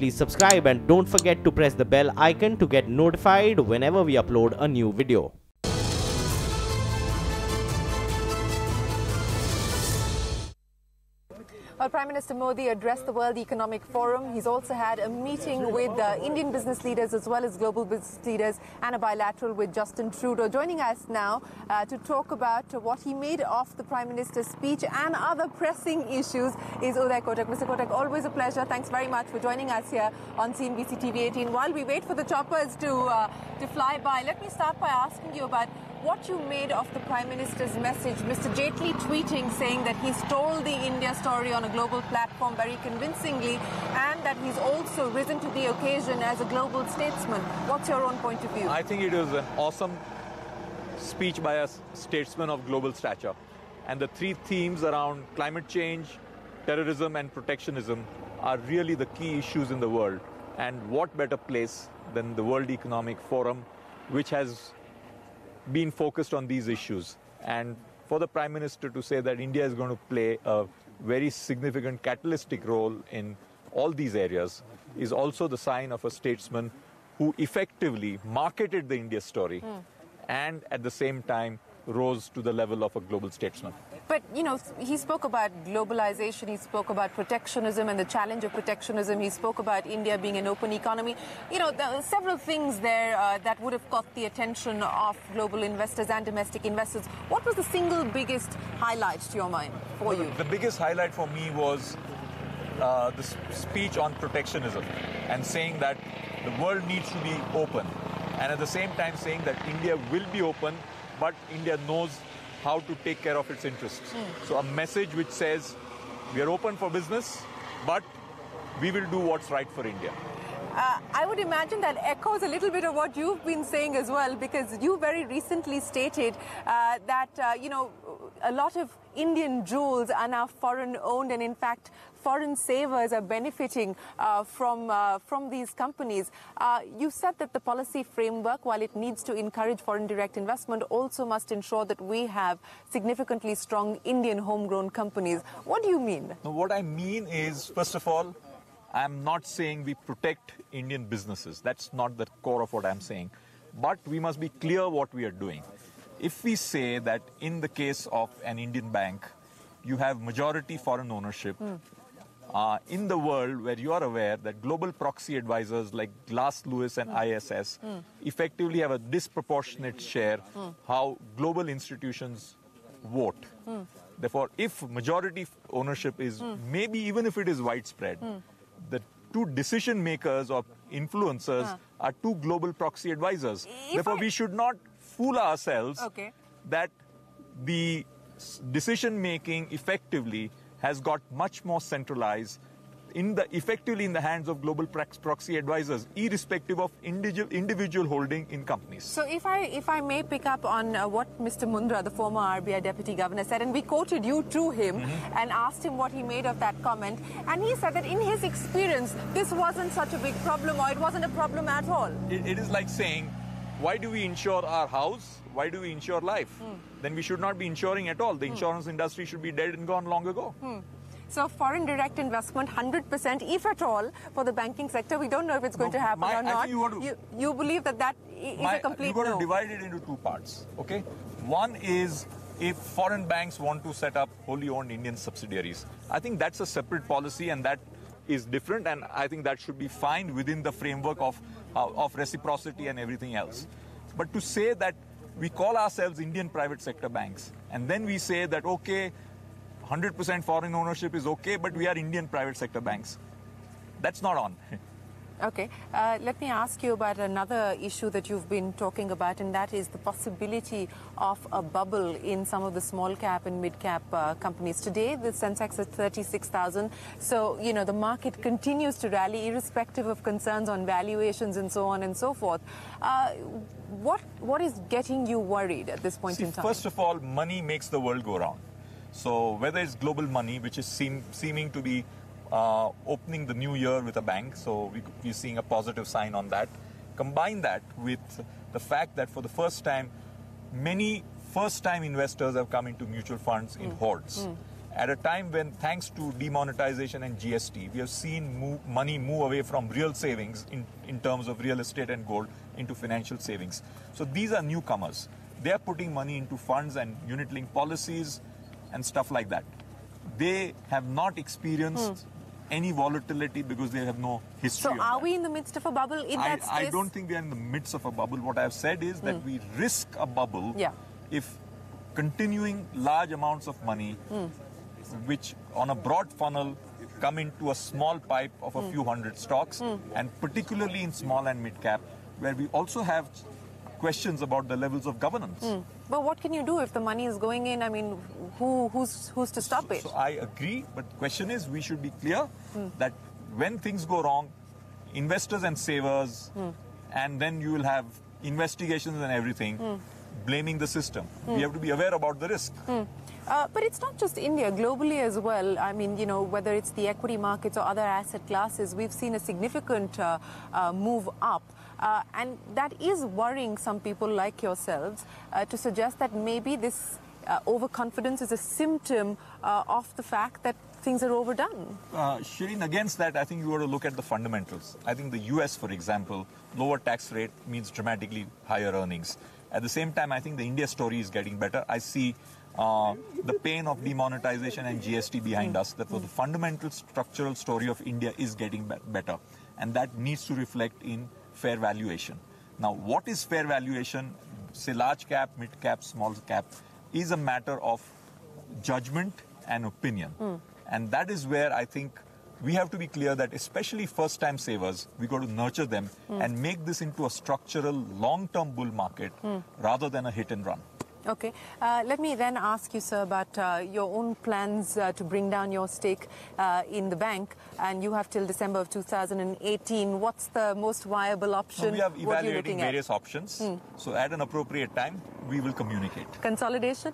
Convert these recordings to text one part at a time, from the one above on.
please subscribe and don't forget to press the bell icon to get notified whenever we upload a new video. Well, Prime Minister Modi addressed the World Economic Forum. He's also had a meeting with Indian business leaders as well as global business leaders and a bilateral with Justin Trudeau. Joining us now to talk about what he made of the Prime Minister's speech and other pressing issues is Uday Kotak. Mr. Kotak, always a pleasure. Thanks very much for joining us here on CNBC TV18. While we wait for the choppers to fly by, let me start by asking you about what you made of the Prime Minister's message. Mr. Jaitley tweeting saying that he's told the India story on a global platform very convincingly and that he's also risen to the occasion as a global statesman. What's your own point of view? I think it was an awesome speech by a statesman of global stature. And the three themes around climate change, terrorism and protectionism are really the key issues in the world. And what better place than the World Economic Forum, which has been focused on these issues. And for the Prime Minister to say that India is going to play a very significant catalytic role in all these areas is also the sign of a statesman who effectively marketed the India story and at the same time rose to the level of a global statesman. But, you know, he spoke about globalization, he spoke about protectionism and the challenge of protectionism, he spoke about India being an open economy. You know, there are several things there that would have caught the attention of global investors and domestic investors. What was the single biggest highlight to your mind for you? The biggest highlight for me was the speech on protectionism and saying that the world needs to be open. And at the same time saying that India will be open, but India knows how to take care of its interests. So a message which says we are open for business, but we will do what's right for India. I would imagine that echoes a little bit of what you've been saying as well, because you very recently stated that, you know, a lot of Indian jewels are now foreign owned, and in fact, foreign savers are benefiting from these companies. You said that the policy framework, while it needs to encourage foreign direct investment, also must ensure that we have significantly strong Indian homegrown companies. What do you mean? Now, what I mean is, first of all, I'm not saying we protect Indian businesses. That's not the core of what I'm saying. But we must be clear what we are doing. If we say that in the case of an Indian bank, you have majority foreign ownership, in the world where you are aware that global proxy advisors like Glass Lewis and ISS effectively have a disproportionate share how global institutions vote. Therefore, if majority ownership is, maybe even if it is widespread, the two decision makers or influencers are two global proxy advisors. Therefore, we should not fool ourselves that the decision making effectively has got much more centralized effectively in the hands of global proxy advisors, irrespective of individual holding in companies. So if I may pick up on what Mr. Mundra, the former RBI Deputy Governor, said, and we quoted you to him and asked him what he made of that comment, and he said that in his experience, this wasn't such a big problem, or it wasn't a problem at all. It is like saying, why do we insure our house? Why do we insure life? Then we should not be insuring at all. The insurance industry should be dead and gone long ago. So foreign direct investment, 100%, if at all, for the banking sector. We don't know if it's going to happen or not. You believe that that is a complete no? You've got to divide it into two parts, okay? One is if foreign banks want to set up wholly owned Indian subsidiaries. I think that's a separate policy, and that is different, and I think that should be fine within the framework of reciprocity and everything else. But to say that we call ourselves Indian private sector banks, and then we say that, okay, 100% foreign ownership is okay, but we are Indian private sector banks. That's not on. Okay. Let me ask you about another issue that you've been talking about, and that is the possibility of a bubble in some of the small cap and mid cap companies. Today, the Sensex is 36,000. So, you know, the market continues to rally irrespective of concerns on valuations and so on and so forth. What is getting you worried at this point in time? First of all, money makes the world go round. So whether it's global money, which is seeming to be opening the new year with a bang, so we're seeing a positive sign on that. Combine that with the fact that for the first time, many first-time investors have come into mutual funds in hordes. at a time when, thanks to demonetization and GST, we have seen money move away from real savings in terms of real estate and gold into financial savings. So these are newcomers. They are putting money into funds and unit-linked policies and stuff like that. They have not experienced any volatility because they have no history. So are we in the midst of a bubble in that space? I don't think we are in the midst of a bubble. What I have said is that we risk a bubble if continuing large amounts of money, which on a broad funnel come into a small pipe of a few hundred stocks, and particularly in small and mid cap, where we also have questions about the levels of governance. But what can you do if the money is going in? I mean, who's to stop it? So I agree, but the question is, we should be clear that when things go wrong, investors and savers, and then you will have investigations and everything, blaming the system. We have to be aware about the risk. But it's not just India, globally as well. I mean, you know, whether it's the equity markets or other asset classes, we've seen a significant move up. And that is worrying some people like yourselves to suggest that maybe this overconfidence is a symptom of the fact that things are overdone. Shereen, against that, I think you ought to look at the fundamentals. I think the US, for example, lower tax rate means dramatically higher earnings. At the same time, I think the India story is getting better. I see the pain of demonetization and GST behind us. That the fundamental structural story of India is getting better. And that needs to reflect in fair valuation. Now, what is fair valuation? Say large cap, mid cap, small cap, is a matter of judgment and opinion. And that is where I think we have to be clear that especially first-time savers, we got to nurture them and make this into a structural, long-term bull market rather than a hit and run. Okay. Let me then ask you, sir, about your own plans to bring down your stake in the bank. And you have till December of 2018. What's the most viable option? So we are evaluating various options. So at an appropriate time, we will communicate. Consolidation?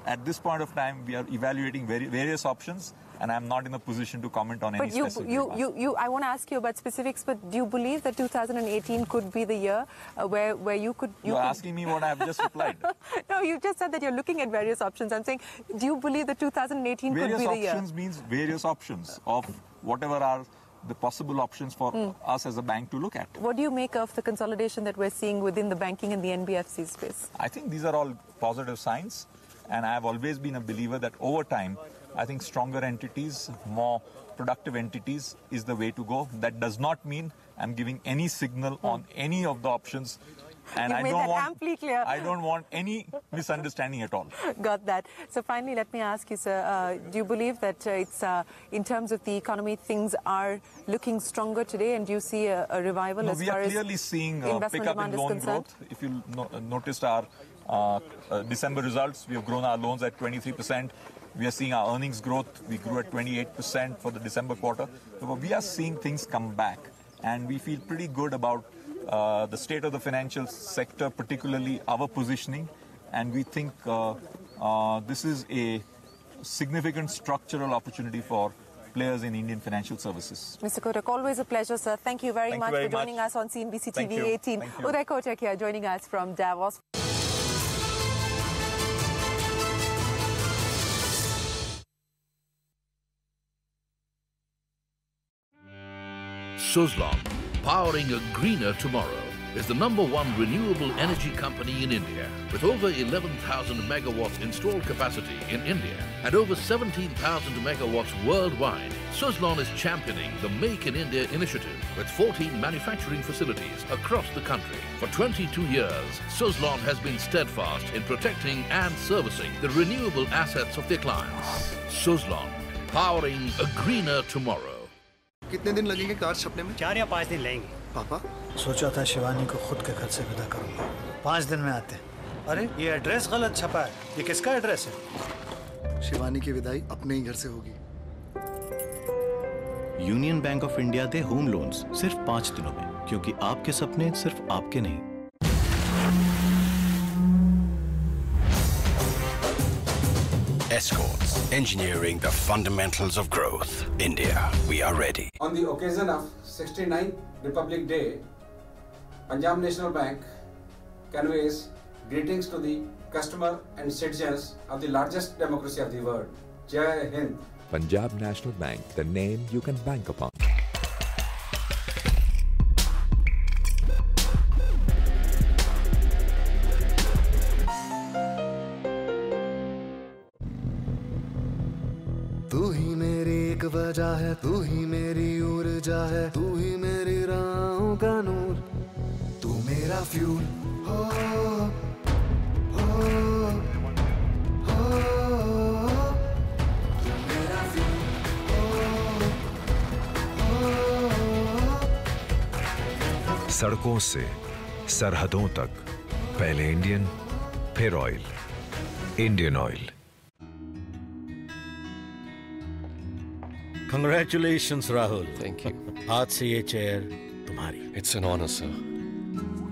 At this point of time, we are evaluating various options, and I'm not in a position to comment on any specific. I want to ask you about specifics, but do you believe that 2018 could be the year where you could... You're asking me what I have just replied. No, you just said that you're looking at various options. I'm saying, do you believe that 2018 could be the year? Various options means various options of whatever are the possible options for us as a bank to look at. What do you make of the consolidation that we're seeing within the banking and the NBFC space? I think these are all positive signs. And I have always been a believer that over time, I think stronger entities, more productive entities is the way to go. That does not mean I'm giving any signal on any of the options. And I don't want any misunderstanding at all. Got that. So finally, let me ask you, sir, do you believe that it's in terms of the economy, things are looking stronger today, and do you see a revival as far as we are clearly seeing a pickup in loan growth. If you noticed our December results, we have grown our loans at 23%. We are seeing our earnings growth. We grew at 28% for the December quarter. So we are seeing things come back, and we feel pretty good about the state of the financial sector, particularly our positioning. And we think this is a significant structural opportunity for players in Indian financial services. Mr. Kotak, always a pleasure, sir. Thank you very much for joining us on CNBC TV18. Uday Kotak here, joining us from Davos. Suzlon, powering a greener tomorrow, is the #1 renewable energy company in India, with over 11,000 megawatts installed capacity in India and over 17,000 megawatts worldwide. Suzlon is championing the Make in India initiative with 14 manufacturing facilities across the country. For 22 years, Suzlon has been steadfast in protecting and servicing the renewable assets of their clients. Suzlon, powering a greener tomorrow. कितने दिन लगेंगे car छपने में? 4 या 5 दिन लगेंगे। पापा? सोचा था शिवानी को खुद के घर से विदा करूंगा। 5 दिन में आते। अरे ये एड्रेस गलत छपा है। ये किसका एड्रेस है? शिवानी की विदाई अपने ही घर से होगी। Union bank of India they home loans सिर्फ 5 दिनों में, क्योंकि आपके सपने सिर्फ आपके नहीं। Escorts, engineering the fundamentals of growth. India, we are ready. On the occasion of 69th Republic Day, Punjab National Bank conveys greetings to the customer and citizens of the largest democracy of the world. Jai Hind. Punjab National Bank, the name you can bank upon. तू ही मेरी एक वजह है, तू ही मेरी ऊर्जा है, तू ही मेरी राहों का नूर, तू मेरा फ्यूल हो, हो, हो, तू मेरा फ्यूल हो, हो। सड़कों से सरहदों तक, पहले इंडियन, फिर oil, Indian oil. Congratulations, Rahul. Thank you. आज से ये चेयर तुम्हारी। It's an honor, sir.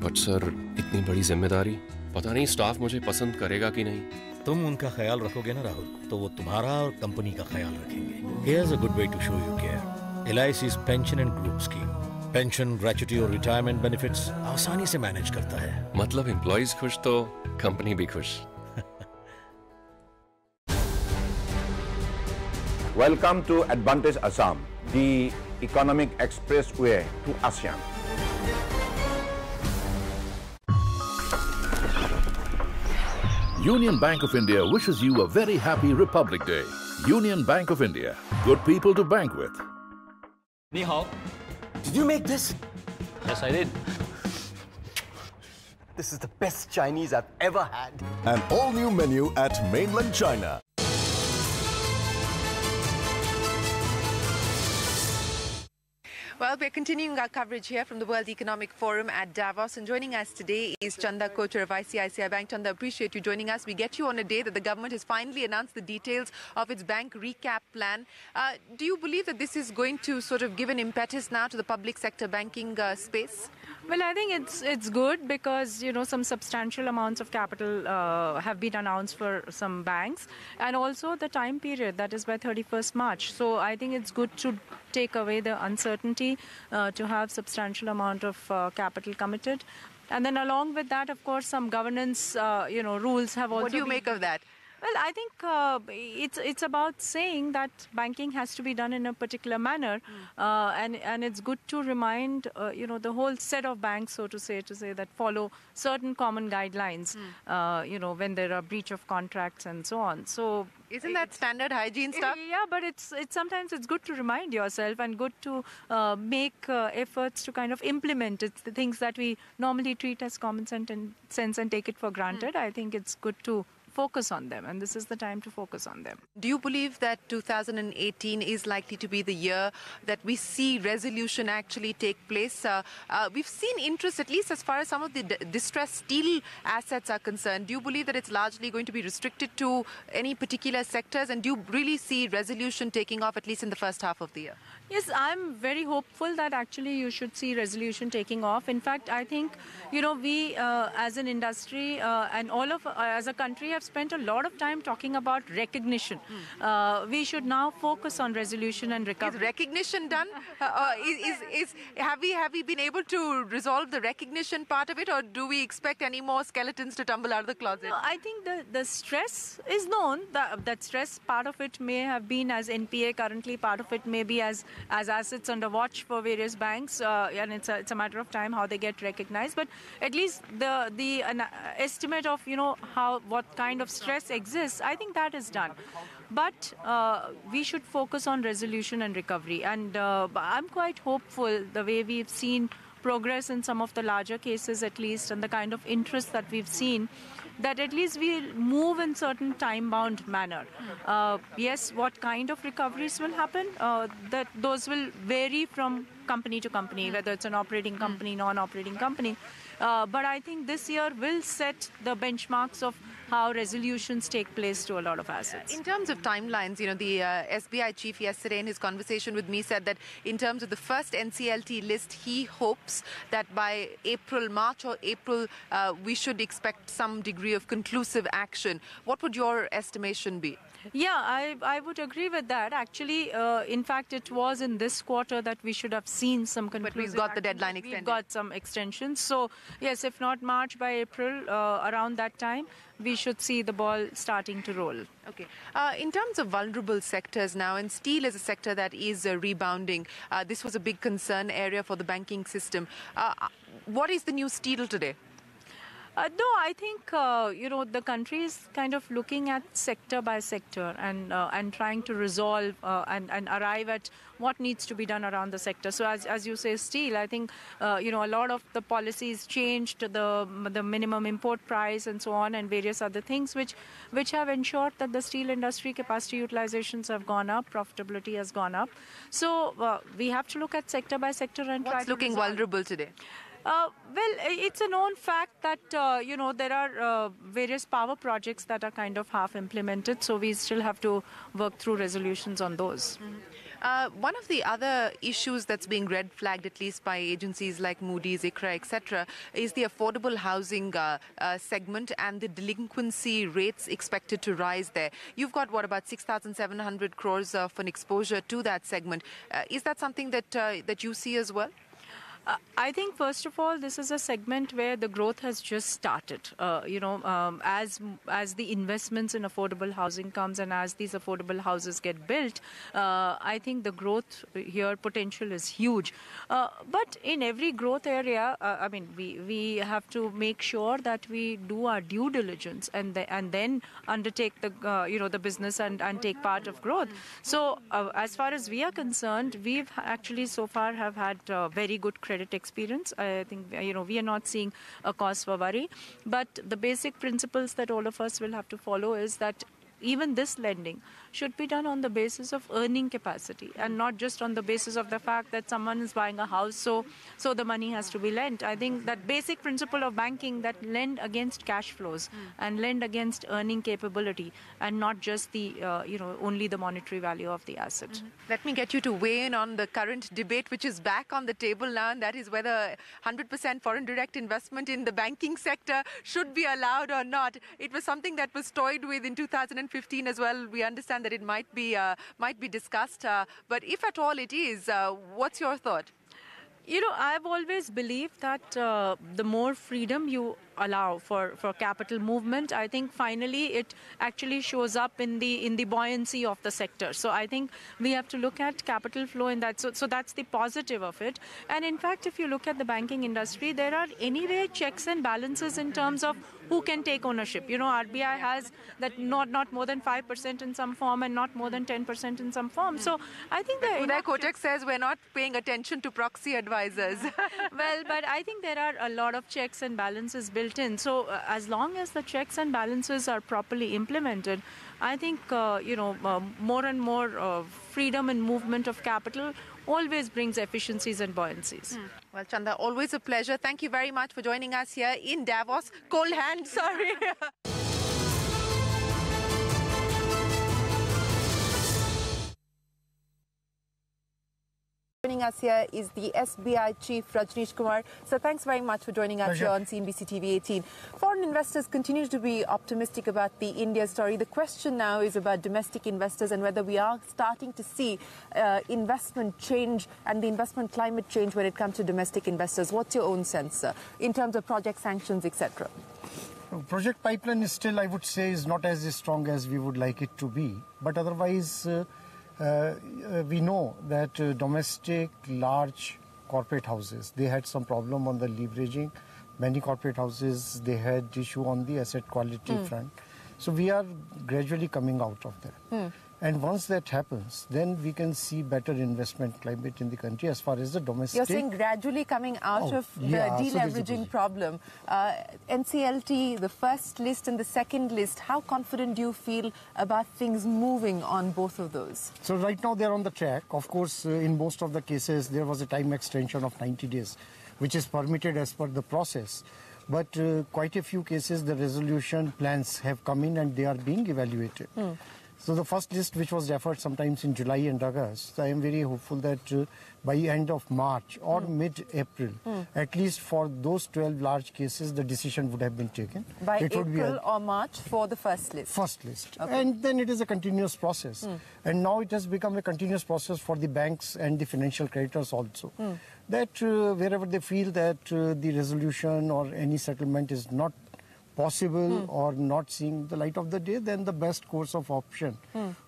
But sir, इतनी बड़ी जिम्मेदारी, पता नहीं स्टाफ मुझे पसंद करेगा कि नहीं। तुम उनका ख्याल रखोगे ना राहुल, तो वो तुम्हारा और कंपनी का ख्याल रखेंगे। Here's a good way to show you care. LIC's pension and group scheme. Pension, gratuity और रिटायरमेंट बेनिफिट्स आसानी से मैनेज करता है। मतलब एम्प्लॉइज खुश तो कंपनी भी खुश। Welcome to Advantage Assam, the economic expressway to ASEAN. Union Bank of India wishes you a very happy Republic Day. Union Bank of India, good people to bank with. Ni hao. Did you make this? Yes, I did. This is the best Chinese I've ever had. An all-new menu at mainland China. Well, we're continuing our coverage here from the World Economic Forum at Davos, and joining us today is Chanda Kochar of ICICI Bank. Chanda, appreciate you joining us. We get you on a day that the government has finally announced the details of its bank recap plan. Do you believe that this is going to sort of give an impetus now to the public sector banking space? Well, I think it's good because, you know, some substantial amounts of capital have been announced for some banks, and also the time period, that is by 31st March. So I think it's good to take away the uncertainty, to have substantial amount of capital committed. And then along with that, of course, some governance, rules have also What do you make of that? Well, I think it's about saying that banking has to be done in a particular manner, and it's good to remind the whole set of banks, so to say that follow certain common guidelines, when there are breach of contracts and so on. So isn't that standard hygiene stuff? Yeah, but it's sometimes it's good to remind yourself and good to make efforts to kind of implement it. The things that we normally treat as common sense and take it for granted. I think it's good to focus on them, and this is the time to focus on them. Do you believe that 2018 is likely to be the year that we see resolution actually take place? We've seen interest, at least as far as some of the distressed steel assets are concerned. Do you believe that it's largely going to be restricted to any particular sectors, and do you really see resolution taking off at least in the first half of the year? Yes, I'm very hopeful that actually you should see resolution taking off. In fact, I think, we as an industry and all of as a country have spent a lot of time talking about recognition. We should now focus on resolution and recovery. Is recognition done? Have we been able to resolve the recognition part of it, or do we expect any more skeletons to tumble out of the closet? No, I think the stress is known. That stress, part of it may have been as NPA currently, part of it may be as assets under watch for various banks, and it's a matter of time how they get recognized. But at least the estimate of what kind of stress exists, I think that is done. But we should focus on resolution and recovery, and I'm quite hopeful the way we've seen progress in some of the larger cases at least, and the kind of interest that we've seen, that at least we'll move in certain time-bound manner. Yes, what kind of recoveries will happen, that those will vary from company to company, whether it's an operating company, non-operating company. But I think this year will set the benchmarks of how resolutions take place to a lot of assets. In terms of timelines, the SBI chief yesterday in his conversation with me said that in terms of the first NCLT list, he hopes that by March or April, we should expect some degree of conclusive action. What would your estimation be? Yeah, I would agree with that. Actually, in fact, it was in this quarter that we should have seen some conclusive. But we've got the deadline extended. We've got some extensions. So, yes, if not March, by April, around that time, we should see the ball starting to roll. Okay. In terms of vulnerable sectors now, and steel is a sector that is rebounding. This was a big concern area for the banking system. What is the new steel today? No, I think, the country is kind of looking at sector by sector and trying to resolve and arrive at what needs to be done around the sector. So as you say, steel, I think, a lot of the policies changed, the minimum import price and so on, and various other things which have ensured that the steel industry capacity utilizations have gone up, profitability has gone up. So we have to look at sector by sector and try to What's looking vulnerable today? Well, it's a known fact that, there are various power projects that are kind of half implemented, so we still have to work through resolutions on those. One of the other issues that's being red flagged, at least by agencies like Moody's, ICRA, etc., is the affordable housing segment and the delinquency rates expected to rise there. You've got, about 6,700 crores of an exposure to that segment. Is that something that you see as well? I think, first of all, this is a segment where the growth has just started. As the investments in affordable housing comes and as these affordable houses get built, I think the growth here potential is huge. But in every growth area, we have to make sure that we do our due diligence and then undertake the business and take part of growth. So as far as we are concerned, we've actually so far have had very good credit experience. I think, we are not seeing a cause for worry. But the basic principles that all of us will have to follow is that even this lending should be done on the basis of earning capacity and not just on the basis of the fact that someone is buying a house, so the money has to be lent. I think that basic principle of banking, that lend against cash flows and lend against earning capability and not just the, only the monetary value of the asset. Let me get you to weigh in on the current debate, which is back on the table now, and that is whether 100% foreign direct investment in the banking sector should be allowed or not. It was something that was toyed with in 2015 as well. We understand that it might be discussed, but if at all it is, what's your thought? I've always believed that the more freedom you allow for capital movement, I think finally it actually shows up in the buoyancy of the sector. So I think we have to look at capital flow in that. So that's the positive of it. And in fact, if you look at the banking industry, there are anyway checks and balances in terms of who can take ownership. RBI has that not more than 5% in some form and not more than 10% in some form. So I think that Uday Kotak says we're not paying attention to proxy advisors. Well, but I think there are a lot of checks and balances built in. So as long as the checks and balances are properly implemented, I think, more and more freedom and movement of capital always brings efficiencies and buoyancies. Well, Chanda, always a pleasure. Thank you very much for joining us here in Davos. Cold hand, sorry. Joining us here is the SBI Chief, Rajesh Kumar. So thanks very much for joining us here on CNBC TV18. Foreign investors continue to be optimistic about the India story. The question now is about domestic investors and whether we are starting to see investment change and the investment climate change when it comes to domestic investors. What's your own sense in terms of project sanctions, etc.? Project pipeline is still, I would say, is not as strong as we would like it to be. But otherwise, we know that domestic large corporate houses, they had some problem on the leveraging. Many corporate houses, they had issue on the asset quality front. So we are gradually coming out of that. And once that happens, then we can see better investment climate in the country as far as the domestic... You're saying gradually coming out of the deleveraging problem. NCLT, the first list and the second list, how confident do you feel about things moving on both of those? So right now they're on the track. Of course, in most of the cases, there was a time extension of 90 days, which is permitted as per the process. But quite a few cases, the resolution plans have come in and they are being evaluated. So the first list, which was deferred sometimes in July and August, I am very hopeful that by end of March or mid-April, at least for those 12 large cases, the decision would have been taken. By April or March for the first list? First list. Okay. And then it is a continuous process. And now it has become a continuous process for the banks and the financial creditors also. That wherever they feel that the resolution or any settlement is not possible or not seeing the light of the day, then the best course of option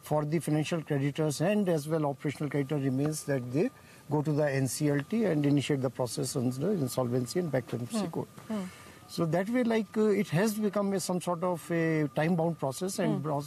for the financial creditors and as well operational creditor remains that they go to the NCLT and initiate the process on the insolvency and bankruptcy code. So that way, it has become some sort of a time-bound process and brought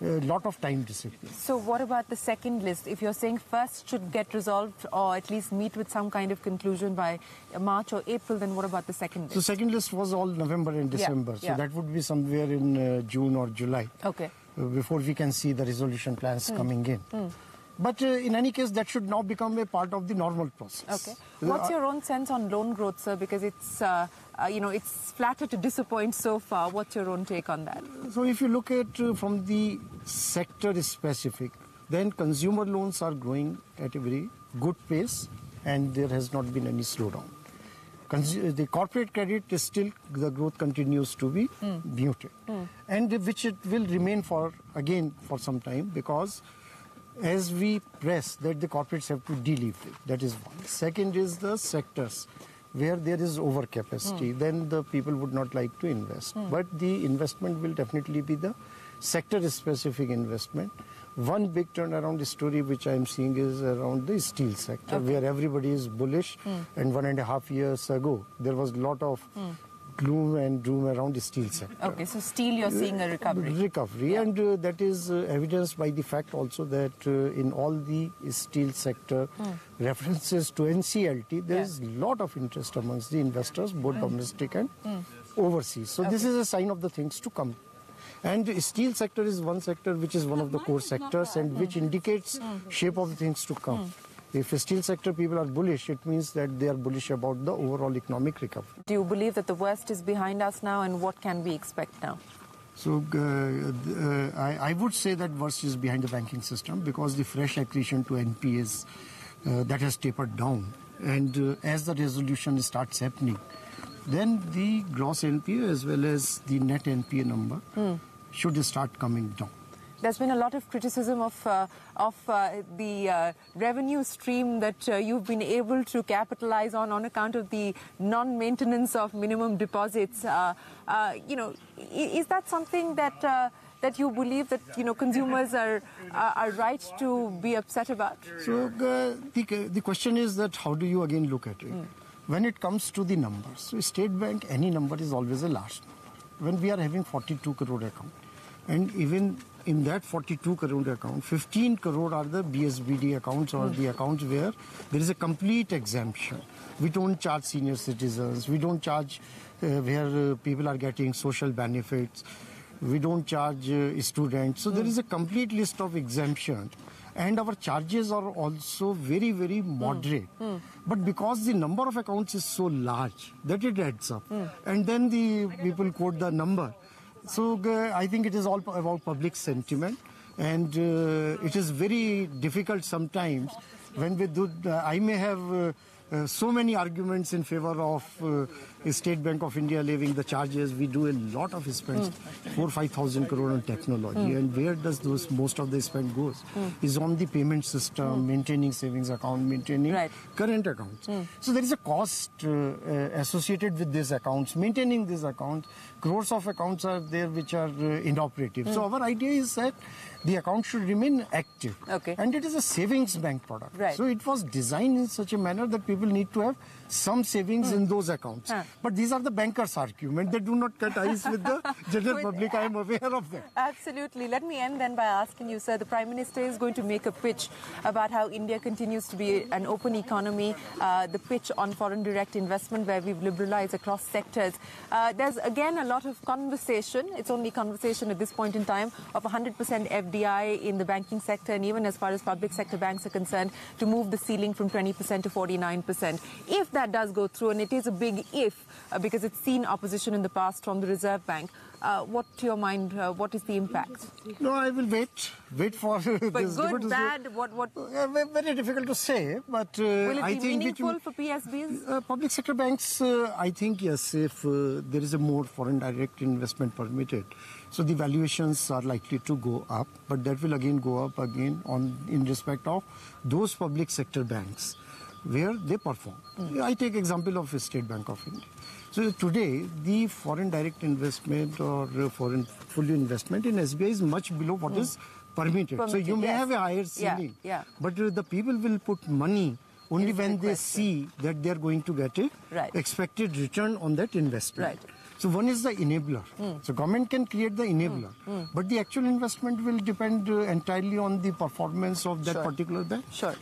a lot of time discipline. So what about the second list? If you're saying first should get resolved or at least meet with some kind of conclusion by March or April, then what about the second list? So second list was all November and December. So that would be somewhere in June or July. Okay. Before we can see the resolution plans coming in. But in any case, that should now become a part of the normal process. Okay. What's your own sense on loan growth, sir? Because it's, it's flattered to disappoint so far. What's your own take on that? So if you look at from the sector specific, then consumer loans are growing at a very good pace and there has not been any slowdown. The corporate credit is still, the growth continues to be muted. And which it will remain for some time because as we press that the corporates have to deleverage, that is one. Second is the sectors where there is overcapacity, then the people would not like to invest. But the investment will definitely be the sector-specific investment. One big turnaround story which I am seeing is around the steel sector, where everybody is bullish. And 1.5 years ago, there was a lot of gloom and doom around the steel sector. Okay, so steel you're seeing a recovery. And that is evidenced by the fact also that in all the steel sector references to NCLT, there is a lot of interest amongst the investors, both domestic and overseas. So this is a sign of the things to come. And the steel sector is one sector which is one of the core sectors and which indicates shape of the things to come. If the steel sector people are bullish, it means that they are bullish about the overall economic recovery. Do you believe that the worst is behind us now and what can we expect now? So I would say that worst is behind the banking system because the fresh accretion to NPAs that has tapered down. And as the resolution starts happening, then the gross NPA as well as the net NPA number should start coming down. There's been a lot of criticism of the revenue stream that you've been able to capitalize on account of the non-maintenance of minimum deposits. Is that something that you believe that consumers are right to be upset about? So the question is that how do you again look at it? When it comes to the numbers, so State Bank, any number is always a large number. When we are having 42 crore account, and even in that 42 crore account, 15 crore are the BSBD accounts or the accounts where there is a complete exemption. We don't charge senior citizens. We don't charge where people are getting social benefits. We don't charge students. So there is a complete list of exemptions. And our charges are also very, very moderate. But because the number of accounts is so large, that it adds up. And then the people quote the number. So I think it is all about public sentiment. And it is very difficult sometimes when we do, I may have so many arguments in favor of State Bank of India levying the charges. We do a lot of spends, 4,000-5,000 crore on technology. And where does most of the spend goes? Is on the payment system, maintaining savings account, maintaining current accounts. So there is a cost associated with these accounts, maintaining these accounts. Crores of accounts are there which are inoperative. So our idea is that the account should remain active. And it is a savings bank product. So it was designed in such a manner that people need to have some savings in those accounts. But these are the bankers' argument. They do not cut eyes with the general public. I am aware of that. Absolutely. Let me end then by asking you, sir, the Prime Minister is going to make a pitch about how India continues to be an open economy, the pitch on foreign direct investment where we've liberalized across sectors. There's again a lot of conversation. It's only conversation at this point in time of 100% FDI in the banking sector and even as far as public sector banks are concerned to move the ceiling from 20% to 49%. If that does go through, and it is a big if because it's seen opposition in the past from the Reserve Bank, what to your mind, what is the impact? No, I will wait for but this. Good, bad, what? Very difficult to say, but will it I be think meaningful for PSBs? Public sector banks, I think yes, if there is a more foreign direct investment permitted, so the valuations are likely to go up, but that will again go up again in respect of those public sector banks where they perform. I take example of State Bank of India. So today, the foreign direct investment or foreign full investment in SBI is much below what is permitted. So you may have a higher ceiling, but the people will put money only when they see that they are going to get a expected return on that investment. So one is the enabler. So government can create the enabler, but the actual investment will depend entirely on the performance of that particular bank. Sure.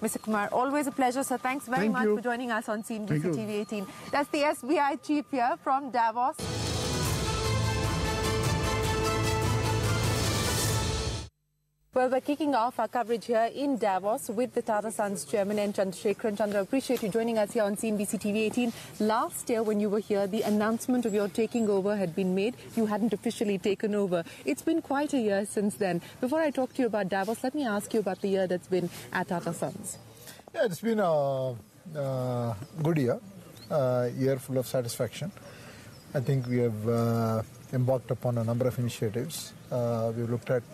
Mr. Kumar, always a pleasure, sir. Thanks very much for joining us on CNBC TV18. That's the SBI chief here from Davos. Well, we're kicking off our coverage here in Davos with the Tata Sons chairman N. Chandrasekharan. Chandra, appreciate you joining us here on CNBC TV18. Last year when you were here, the announcement of your taking over had been made. You hadn't officially taken over. It's been quite a year since then. Before I talk to you about Davos, let me ask you about the year that's been at Tata Sons. Yeah, it's been a good year, year full of satisfaction. I think we have embarked upon a number of initiatives. We've looked at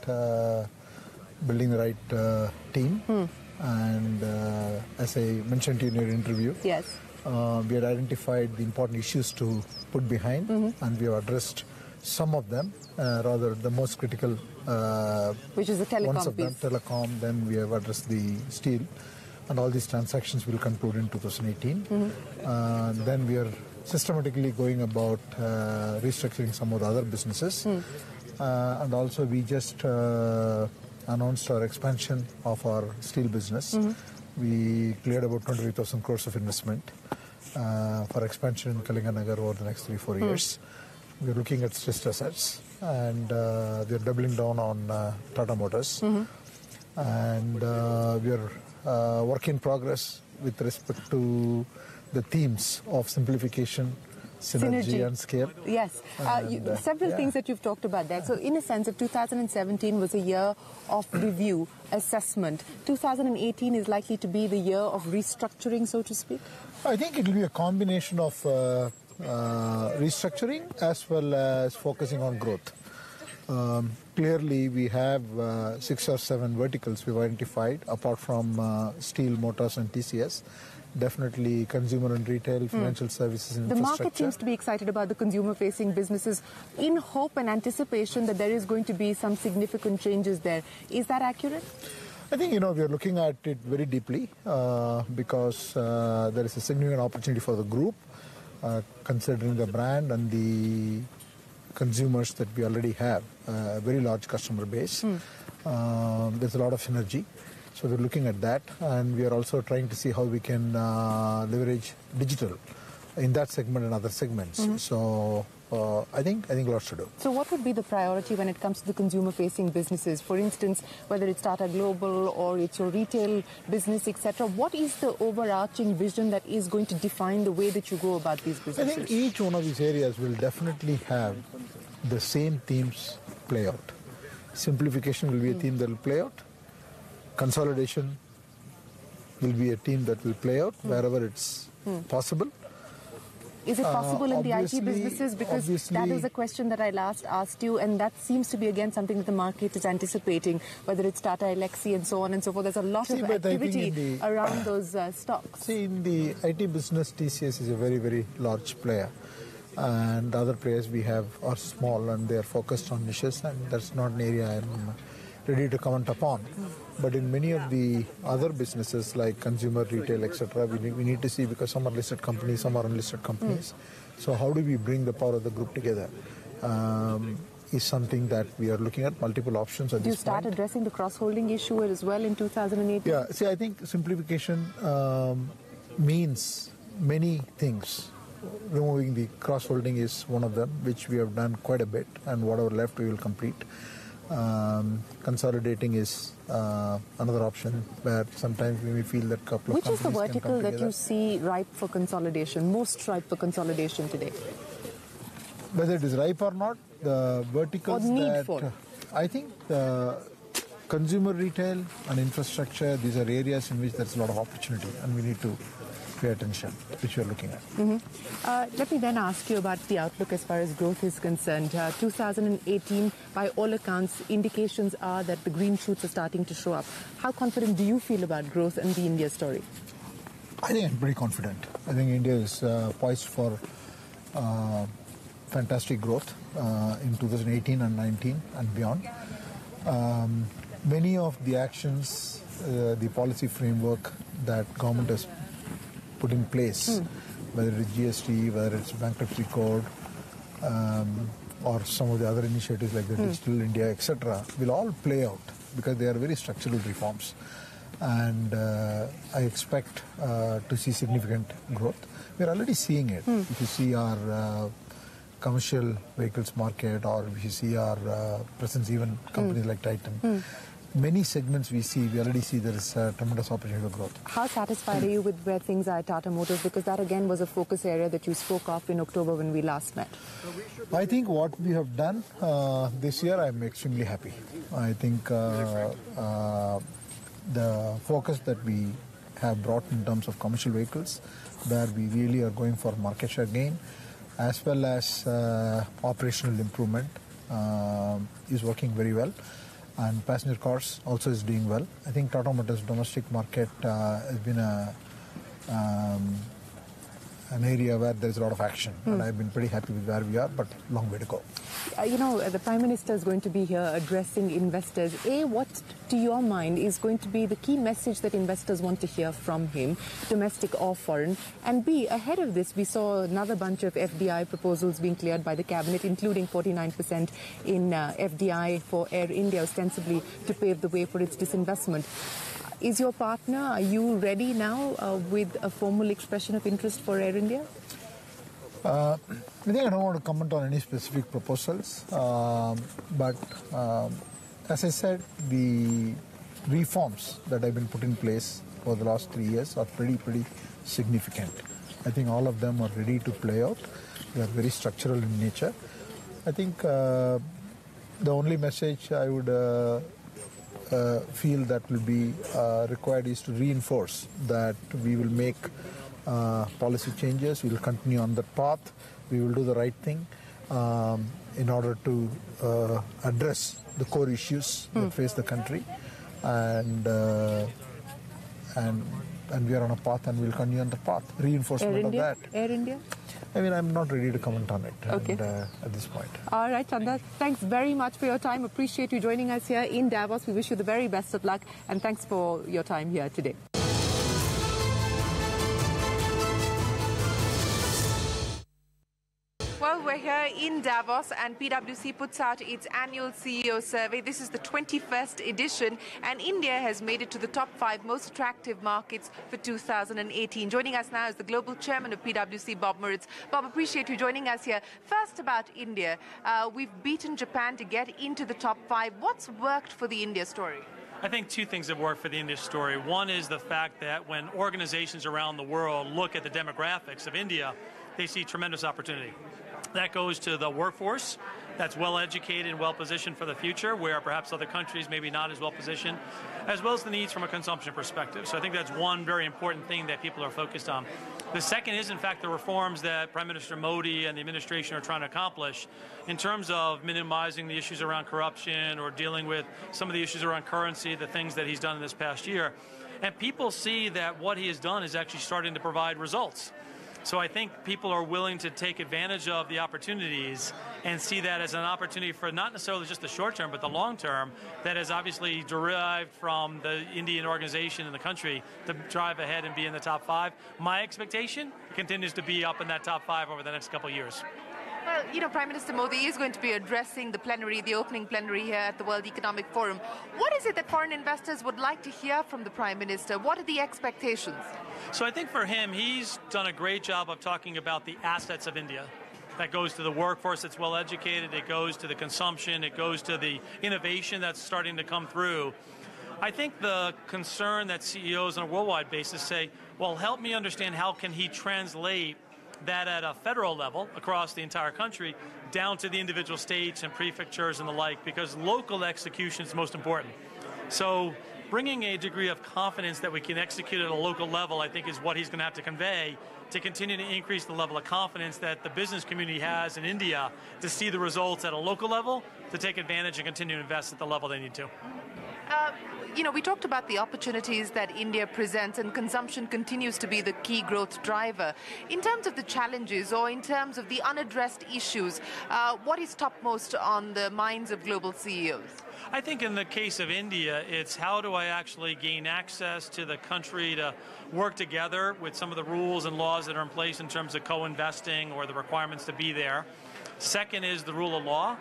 building the right team, and as I mentioned to you in your interview, we had identified the important issues to put behind, and we have addressed some of them, rather the most critical, which is the telecom ones of them, telecom. Then we have addressed the steel, and all these transactions will conclude in 2018. Then we are systematically going about restructuring some of the other businesses, and also we just announced our expansion of our steel business. We cleared about 23,000 crores of investment for expansion in Kalinganagar over the next 3-4 years. We're looking at stressed assets, and we're doubling down on Tata Motors. And we are work in progress with respect to the themes of simplification, synergy and scale. Yes. Several things that you've talked about there. So in a sense, if 2017 was a year of review, assessment, 2018 is likely to be the year of restructuring, so to speak? I think it will be a combination of restructuring as well as focusing on growth. Clearly, we have 6 or 7 verticals we've identified, apart from steel, motors and TCS. Definitely consumer and retail, financial services and infrastructure. The market seems to be excited about the consumer-facing businesses in hope and anticipation that there is going to be some significant changes there. Is that accurate? I think, we are looking at it very deeply because there is a significant opportunity for the group, considering the brand and the consumers that we already have, a very large customer base. There's a lot of synergy. So we're looking at that, and we are also trying to see how we can leverage digital in that segment and other segments. So I think lots to do. So what would be the priority when it comes to the consumer-facing businesses? For instance, whether it's Tata Global or it's your retail business, etc. What is the overarching vision that is going to define the way that you go about these businesses? I think each one of these areas will definitely have the same themes play out. Simplification will be a theme that will play out. Consolidation will be a theme that will play out wherever it's possible. Is it possible in the IT businesses? Because that is a question that I last asked you, and that seems to be again something that the market is anticipating, whether it's Tata Elxsi and so on and so forth. There's a lot of activity around those stocks. See, in the IT business, TCS is a very, very large player. And other players we have are small and they are focused on niches, and that's not an area I'm ready to comment upon. But in many of the other businesses like consumer, retail, etc., we need to see, because some are listed companies, some are unlisted companies. So how do we bring the power of the group together is something that we are looking at, multiple options at this point. Do you start addressing the cross-holding issue as well in 2018? Yeah, see, I think simplification means many things. Removing the cross-holding is one of them, which we have done quite a bit, and whatever left we will complete. Consolidating is another option, where sometimes we may feel that couple of companies can come together. Which is the vertical that you see ripe for consolidation, most ripe for consolidation today? Whether it is ripe or not, the verticals I think the consumer retail and infrastructure, these are areas in which there's a lot of opportunity, and we need to pay attention, which we are looking at. Let me then ask you about the outlook as far as growth is concerned. 2018, by all accounts, indications are that the green shoots are starting to show up. How confident do you feel about growth and the India story? I think I'm pretty confident. I think India is poised for fantastic growth in 2018 and 19 and beyond. Many of the actions, the policy framework that government has put in place, whether it's GST, whether it's bankruptcy code, or some of the other initiatives like the Digital India, etc., will all play out because they are very structural reforms. And I expect to see significant growth. We're already seeing it. If you see our commercial vehicles market, or if you see our presence, even companies like Titan, many segments we already see there is a tremendous opportunity for growth. How satisfied are you with where things are at Tata Motors? Because that again was a focus area that you spoke of in October when we last met. I think what we have done this year, I'm extremely happy. I think the focus that we have brought in terms of commercial vehicles, where we really are going for market share gain, as well as operational improvement, is working very well. And passenger cars also is doing well. I think Tata Motors domestic market has been an area where there is a lot of action, and I've been pretty happy with where we are, but long way to go. The Prime Minister is going to be here addressing investors. A, what to your mind is going to be the key message that investors want to hear from him, domestic or foreign? And B, ahead of this, we saw another bunch of FDI proposals being cleared by the Cabinet, including 49% in FDI for Air India, ostensibly to pave the way for its disinvestment. Is your partner, are you ready now with a formal expression of interest for Air India? I think I don't want to comment on any specific proposals, but as I said, the reforms that have been put in place for the last 3 years are pretty significant. I think all of them are ready to play out. They are very structural in nature. I think the only message I would feel that will be required is to reinforce that we will make policy changes, we will continue on that path, we will do the right thing in order to address the core issues that face the country, and we are on a path and we will continue on the path. Reinforcement of that. Air India? I mean, I'm not ready to comment on it okay. At this point. All right, Chanda. Thanks very much for your time. Appreciate you joining us here in Davos. We wish you the very best of luck, and thanks for your time here today. Well, we're here in Davos, and PwC puts out its annual CEO survey. This is the 21st edition, and India has made it to the top 5 most attractive markets for 2018. Joining us now is the global chairman of PwC, Bob Moritz. Bob, appreciate you joining us here. First, about India. We've beaten Japan to get into the top 5. What's worked for the India story? I think 2 things have worked for the India story. One is the fact that when organizations around the world look at the demographics of India, they see tremendous opportunity. That goes to the workforce that's well educated and well positioned for the future, where perhaps other countries maybe not as well positioned, as well as the needs from a consumption perspective. So I think that's one very important thing that people are focused on. The second is, in fact, the reforms that Prime Minister Modi and the administration are trying to accomplish in terms of minimizing the issues around corruption or dealing with some of the issues around currency, the things that he's done in this past year. And people see that what he has done is actually starting to provide results. So I think people are willing to take advantage of the opportunities and see that as an opportunity for not necessarily just the short term, but the long term, that is obviously derived from the Indian organization in the country to drive ahead and be in the top 5. My expectation continues to be up in that top 5 over the next couple of years. Well, Prime Minister Modi is going to be addressing the plenary, the opening plenary here at the World Economic Forum. What is it that foreign investors would like to hear from the Prime Minister? What are the expectations? So I think for him, he's done a great job of talking about the assets of India. That goes to the workforce that's well educated, it goes to the consumption, it goes to the innovation that's starting to come through. I think the concern that CEOs on a worldwide basis say, well, help me understand how can he translate that at a federal level across the entire country down to the individual states and prefectures and the like, because local execution is most important. So bringing a degree of confidence that we can execute at a local level, I think, is what he's going to have to convey to continue to increase the level of confidence that the business community has in India to see the results at a local level, to take advantage and continue to invest at the level they need to. You know, we talked about the opportunities that India presents, and consumption continues to be the key growth driver. In terms of the challenges or in terms of the unaddressed issues, what is topmost on the minds of global CEOs? I think in the case of India, it's how do I actually gain access to the country to work together with some of the rules and laws that are in place in terms of co-investing or the requirements to be there. Second is the rule of law.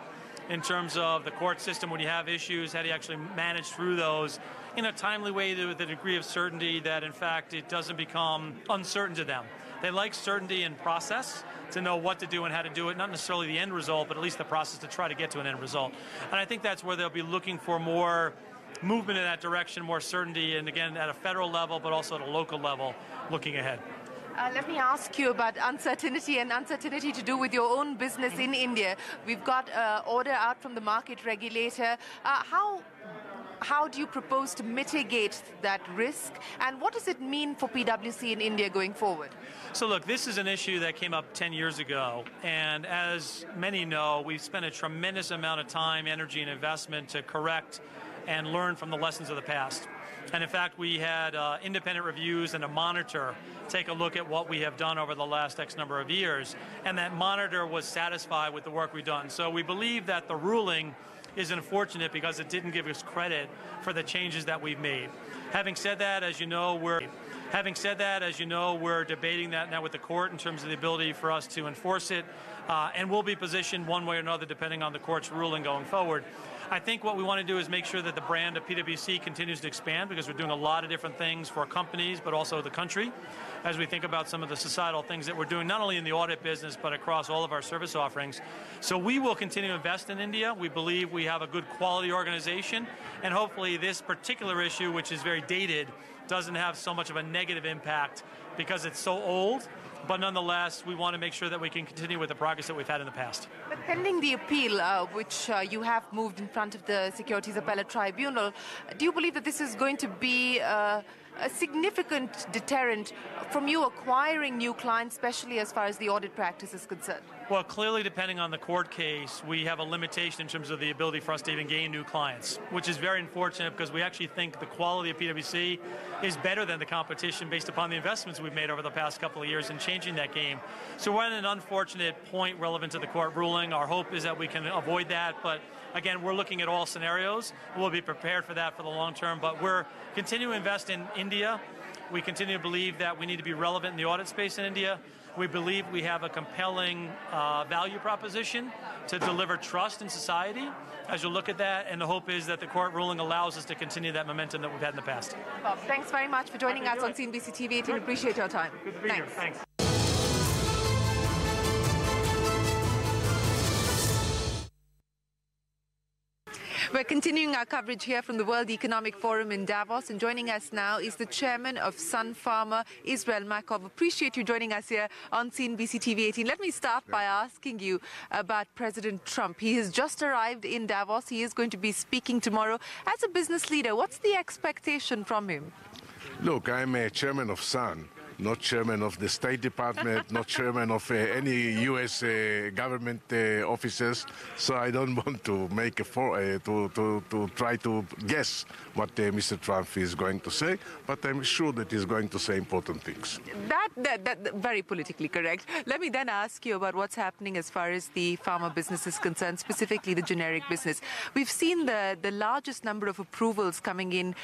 In terms of the court system, when you have issues, how do you actually manage through those in a timely way with a degree of certainty that, in fact, it doesn't become uncertain to them. They like certainty in process, to know what to do and how to do it, not necessarily the end result, but at least the process to try to get to an end result. And I think that's where they'll be looking for more movement in that direction, more certainty, and again, at a federal level, but also at a local level, looking ahead. Let me ask you about uncertainty and uncertainty to do with your own business in India. We've got an order out from the market regulator. How do you propose to mitigate that risk? And what does it mean for PwC in India going forward? So look, this is an issue that came up 10 years ago. And as many know, we've spent a tremendous amount of time, energy, and investment to correct and learn from the lessons of the past. And in fact, we had independent reviews and a monitor take a look at what we have done over the last X number of years. And that monitor was satisfied with the work we've done. So we believe that the ruling is unfortunate because it didn't give us credit for the changes that we've made. Having said that, as you know, we're debating that now with the court in terms of the ability for us to enforce it. And we'll be positioned one way or another depending on the court's ruling going forward. I think what we want to do is make sure that the brand of PwC continues to expand because we're doing a lot of different things for companies, but also the country, as we think about some of the societal things that we're doing, not only in the audit business, but across all of our service offerings. So we will continue to invest in India. We believe we have a good quality organization, and hopefully this particular issue, which is very dated, doesn't have so much of a negative impact because it's so old. But nonetheless, we want to make sure that we can continue with the progress that we've had in the past. But pending the appeal, which you have moved in front of the Securities Appellate Tribunal, do you believe that this is going to be a significant deterrent from you acquiring new clients, especially as far as the audit practice is concerned? Well, clearly, depending on the court case, we have a limitation in terms of the ability for us to even gain new clients, which is very unfortunate because we actually think the quality of PwC is better than the competition based upon the investments we've made over the past couple of years in changing that game. So we're at an unfortunate point relevant to the court ruling. Our hope is that we can avoid that, but again, we're looking at all scenarios. We'll be prepared for that for the long term, but we're continuing to invest in India. We continue to believe that we need to be relevant in the audit space in India. We believe we have a compelling value proposition to deliver trust in society as you look at that, and the hope is that the court ruling allows us to continue that momentum that we've had in the past. Bob, thanks very much for joining us on CNBC TV18. Appreciate your time. Good to be here. Thanks. We're continuing our coverage here from the World Economic Forum in Davos, and joining us now is the chairman of Sun Pharma, Israel Makov. Appreciate you joining us here on CNBC TV18. Let me start by asking you about President Trump. He has just arrived in Davos. He is going to be speaking tomorrow. As a business leader, what's the expectation from him? Look, I'm a chairman of Sun, not chairman of the State Department, not chairman of any U.S. government offices, so I don't want to make to try to guess what Mr. Trump is going to say, but I'm sure that he's going to say important things. That very politically correct. Let me then ask you about what's happening as far as the pharma business is concerned, specifically the generic business. We've seen the largest number of approvals coming in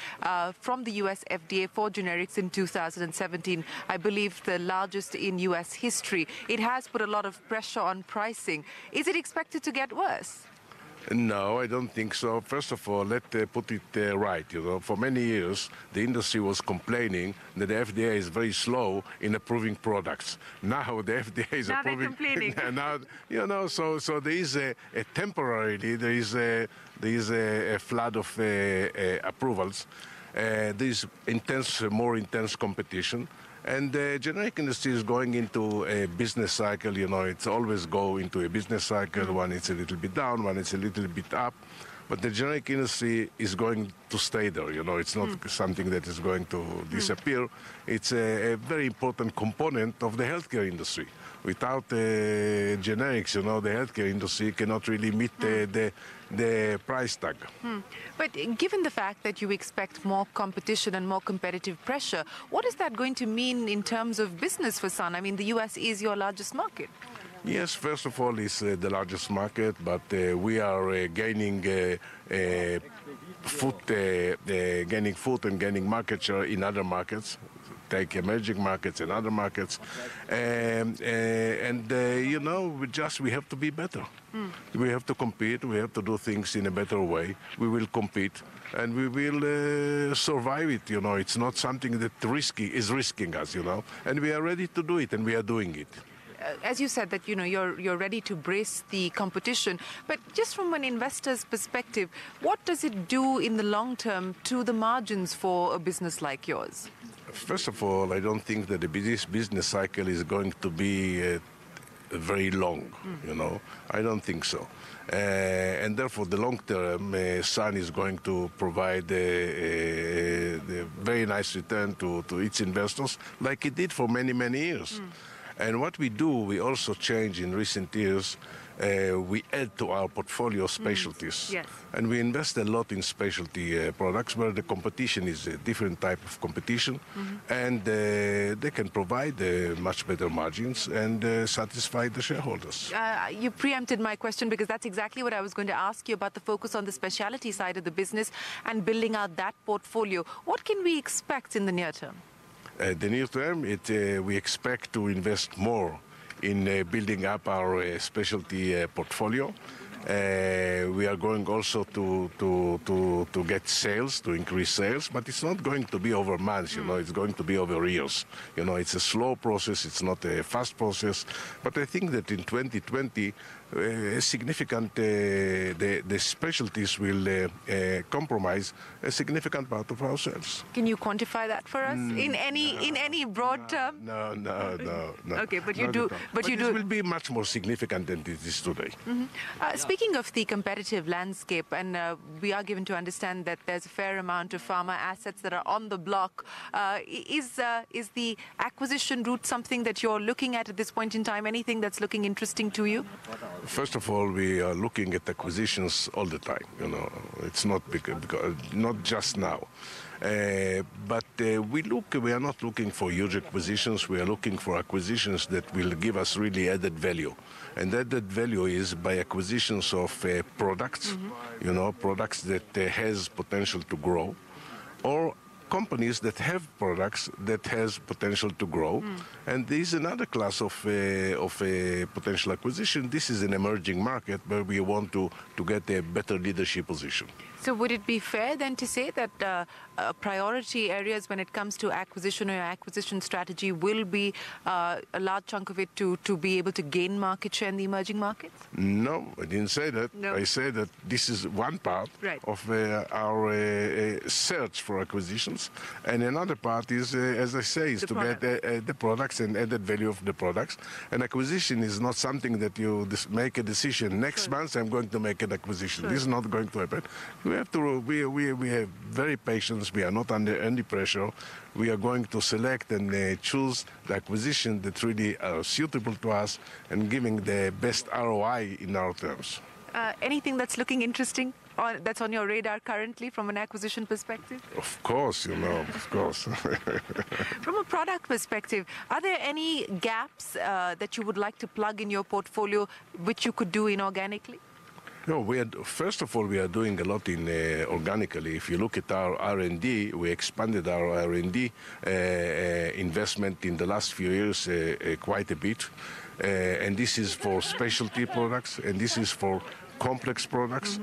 from the U.S. FDA for generics in 2017. I believe the largest in U.S. history. It has put a lot of pressure on pricing. Is it expected to get worse? No, I don't think so. First of all, let's put it right. You know, for many years, the industry was complaining that the FDA is very slow in approving products. Now the FDA is approving. Now they're complaining. Now, you know, so there is temporarily there is a flood of approvals. There is more intense competition. And the generic industry is going into a business cycle. You know, it's always go into a business cycle. One it's a little bit down, one it's a little bit up. But the generic industry is going to stay there. It's not something that is going to disappear. It's a very important component of the healthcare industry. Without generics, the healthcare industry cannot really meet the price tag. But given the fact that you expect more competition and more competitive pressure, what is that going to mean in terms of business for Sun? I mean, the US is your largest market. Yes, first of all, it's the largest market, but we are gaining foot and gaining market share in other markets. Take emerging markets and other markets, and we have to be better. We have to compete. We have to do things in a better way. We will compete, and we will survive it. It's not something that is risking us. And we are ready to do it, and we are doing it. As you said that you're ready to brace the competition, but just from an investor's perspective, what does it do in the long term to the margins for a business like yours? First of all, I don't think that the business cycle is going to be very long. I don't think so. And therefore, the long term, Sun is going to provide a very nice return to its investors, like it did for many, many years. And what we do, we also change in recent years. We add to our portfolio specialties. Yes. And we invest a lot in specialty products where the competition is a different type of competition. And they can provide much better margins and satisfy the shareholders. You preempted my question because that's exactly what I was going to ask you about, the focus on the specialty side of the business and building out that portfolio. What can we expect in the near term? The near term, we expect to invest more in building up our specialty portfolio. We are going also to get sales, to increase sales, but it's not going to be over months, it's going to be over years. It's a slow process, it's not a fast process, but I think that in 2020, a significant, the specialties will comprise a significant part of our sales. Can you quantify that for us in any broad term? No. Okay, but you do. But it will be much more significant than it is today. Speaking of the competitive landscape, and we are given to understand that there's a fair amount of pharma assets that are on the block. Is the acquisition route something that you're looking at this point in time? Anything that's looking interesting to you? First of all, we are looking at acquisitions all the time. It's not because not just now. But we are not looking for huge acquisitions. We are looking for acquisitions that will give us really added value. And added value is by acquisitions of products, products that has potential to grow, or companies that have products that has potential to grow. And this is another class of potential acquisition. This is an emerging market where we want to get a better leadership position. So would it be fair then to say that priority areas when it comes to acquisition or acquisition strategy will be a large chunk of it to be able to gain market share in the emerging markets? No, I didn't say that. No. I said that this is one part of our search for acquisitions. And another part is, as I say, is to get the products and added value of the products. And acquisition is not something that you make a decision. Next month I'm going to make an acquisition. This is not going to happen. We have very patient. We are not under any pressure. We are going to select and choose the acquisition that really are suitable to us and giving the best ROI in our terms. Anything that's looking interesting that's on your radar currently from an acquisition perspective? Of course, of course. From a product perspective, are there any gaps that you would like to plug in your portfolio which you could do inorganically? No, first of all, we are doing a lot in organically. If you look at our R&D, we expanded our R&D investment in the last few years quite a bit. And this is for specialty products, and this is for complex products.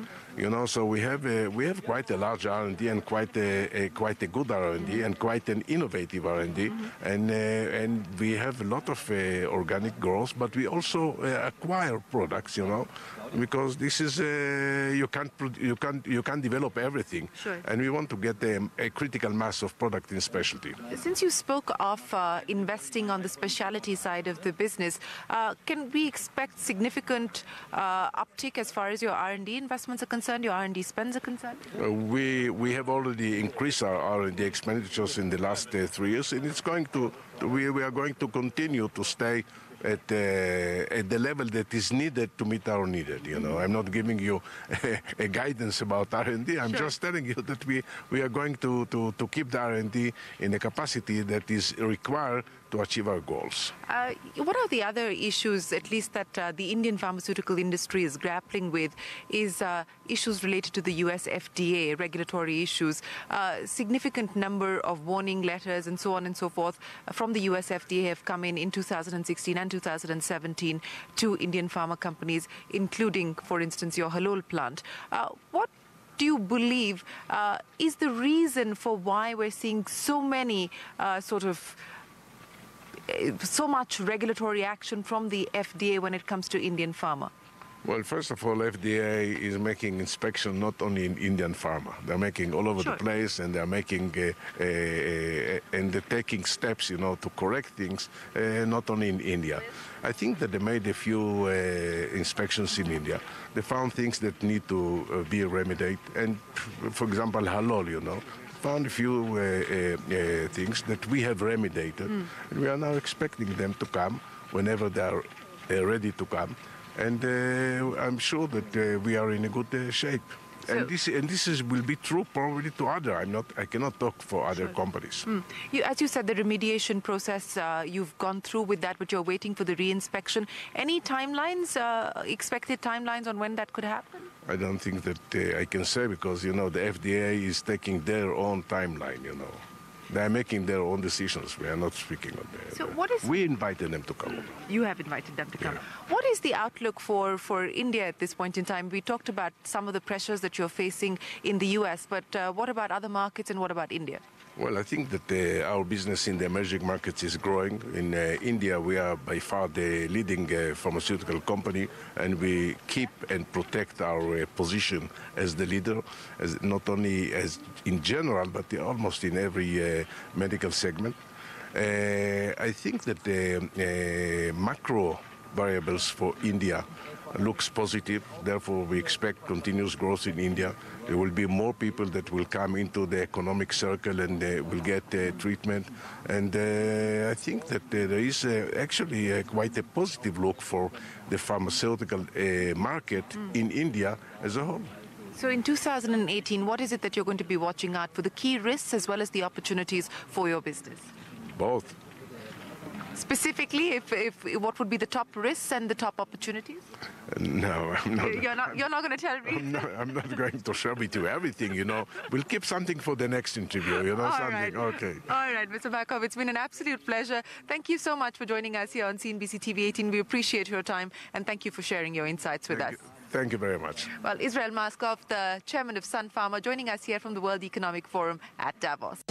So we have quite a large R&D and quite a good R&D and quite an innovative R&D, and we have a lot of organic growth, but we also acquire products, because this is you can't develop everything, and we want to get a critical mass of product in specialty. Since you spoke of investing on the specialty side of the business, can we expect significant uptick as far far as your R&D investments are concerned, your R&D spends are concerned? We have already increased our R&D expenditures in the last 3 years, and it's going to we are going to continue to stay at the level that is needed to meet our needed. You know, I'm not giving you a guidance about R&D. I'm just telling you that we are going to keep the R&D in a capacity that is required to achieve our goals. What are the other issues, at least that the Indian pharmaceutical industry is grappling with, is issues related to the US FDA, regulatory issues, significant number of warning letters and so on and so forth from the US FDA have come in 2016 and 2017 to Indian pharma companies, including, for instance, your Halol plant. What do you believe is the reason for why we're seeing so many so much regulatory action from the FDA when it comes to Indian pharma? Well, first of all, FDA is making inspection not only in Indian pharma. They're making all over the place, and they're making and they're taking steps, you know, to correct things, not only in India. I think that they made a few inspections in India. They found things that need to be remedied, and for example, Halol, you know, found a few things that we have remediated, and we are now expecting them to come whenever they are ready to come. And I'm sure that we are in a good shape. So, and this will be true probably to other. I cannot talk for other companies. As you said, the remediation process, you've gone through with that, but you're waiting for the reinspection. Any timelines, expected timelines on when that could happen? I don't think that I can say, because, you know, the FDA is taking their own timeline, you know. They're making their own decisions. We are not speaking on that. So what is... We invited them to come over. You have invited them to come. What is the outlook for India at this point in time? We talked about some of the pressures that you're facing in the US, but what about other markets and what about India? Well, I think that our business in the emerging markets is growing. In India, we are by far the leading pharmaceutical company, and we keep and protect our position as the leader, as not only as in general, but almost in every medical segment. I think that the macro variables for India looks positive. Therefore, we expect continuous growth in India. There will be more people that will come into the economic circle and will get treatment. And I think that there is actually quite a positive look for the pharmaceutical market in India as a whole. So in 2018, what is it that you're going to be watching out for, the key risks as well as the opportunities for your business? Both. Specifically, what would be the top risks and the top opportunities? No, I'm not. You're not going to tell me? I'm not going to share with you everything, you know. We'll keep something for the next interview, you know, something. Okay. All right, Mr. Makov, it's been an absolute pleasure. Thank you so much for joining us here on CNBC TV18. We appreciate your time, and thank you for sharing your insights with us. Thank you very much. Well, Israel Maskov, the chairman of Sun Pharma, joining us here from the World Economic Forum at Davos.